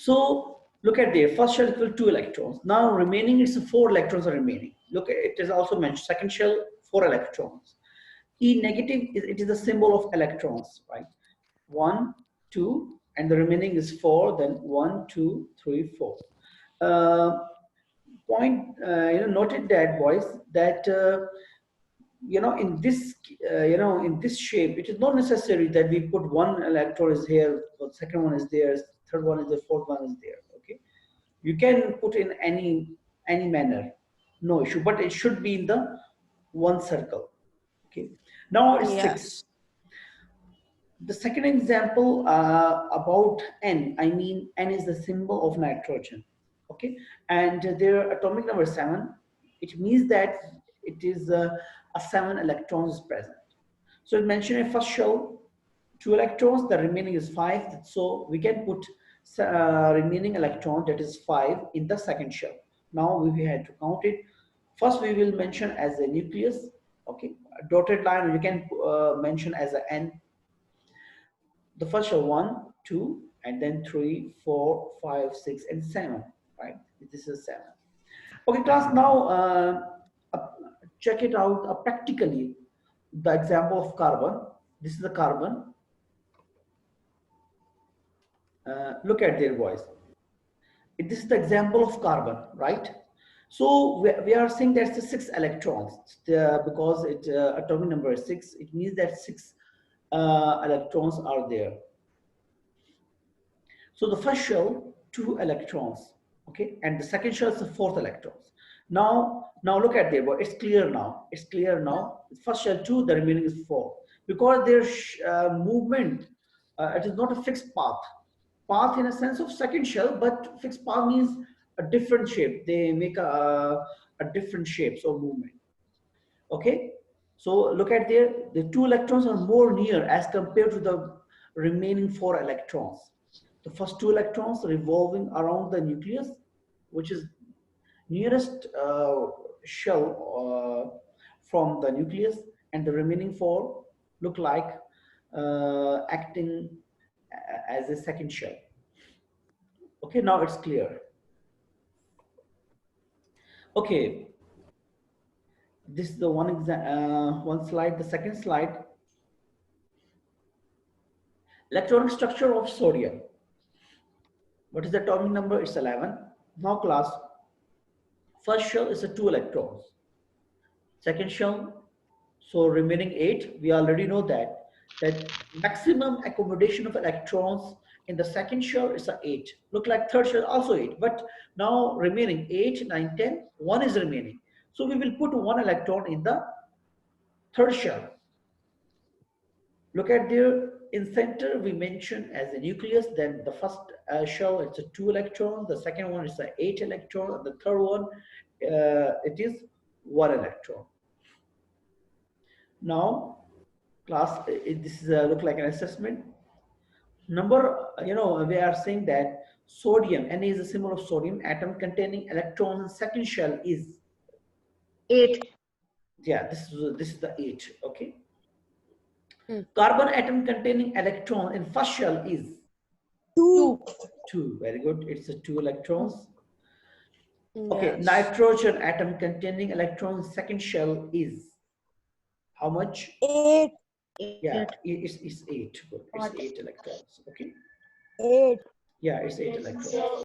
So look at there, first shell equal 2 electrons. Now remaining, it's 4 electrons are remaining. Look, it is also mentioned, second shell, 4 electrons. E negative, it is the symbol of electrons, right? 1, 2, and the remaining is 4, then 1, 2, 3, 4. Noted that, boys, that in this in this shape, it is not necessary that we put one electron is here, the second one is there, third one is there, fourth one is there. Okay, you can put in any manner, no issue, but it should be in the one circle. Okay, now it's 6. The second example about N, I mean N is the symbol of nitrogen. Okay, and their atomic number 7. It means that it is a 7 electrons present. So it mentioned in first shell 2 electrons, the remaining is 5. So we can put remaining electron, that is 5, in the second shell. Now we had to count it. First we will mention as a nucleus. Okay, a dotted line you can mention as a N. The first shell 1, 2, and then 3, 4, 5, 6, and 7. Right? This is 7. Okay, class. Now check it out practically. The example of carbon. This is the carbon. Look at their voice. This is the example of carbon, right? So we are saying that's the 6 electrons because it atomic number is 6. It means that 6 electrons are there. So the first shell, 2 electrons, okay, and the second shell is the 4th electrons. Now look at there, but it's clear now. It's clear now. First shell 2, the remaining is 4, because their movement, it is not a fixed path. Path in a sense of second shell, but fixed path means a different shape. They make a different shapes of movement. Okay, so look at there. The 2 electrons are more near as compared to the remaining 4 electrons. The first 2 electrons revolving around the nucleus, which is nearest shell from the nucleus, and the remaining 4 look like acting as a second shell. Okay, now it's clear. Okay, this is the one slide. The second slide, electronic structure of sodium. What is the atomic number? It's 11. Now class, first shell is a 2 electrons. Second shell, so remaining 8. We already know that maximum accommodation of electrons in the second shell is a 8. Look like third shell also 8, but now remaining 8, 9, 10, 1 is remaining. So we will put 1 electron in the third shell. Look at there, in center we mention as a nucleus. Then the first shell, it's a 2 electron. The second one is a 8 electron. And the third one, it is 1 electron. Now, class, this is look like an assessment. Number, we are saying that sodium, Na is a symbol of sodium, atom containing electrons in second shell is 8. Yeah, this is the 8. Okay. Carbon atom containing electron in first shell is 2. Very good. It's a 2 electrons. Okay. Yes. Nitrogen atom containing electrons second shell is how much? 8. Yeah, it's 8. Good. It's 8 electrons. Okay. 8. Yeah, it's 8 electrons.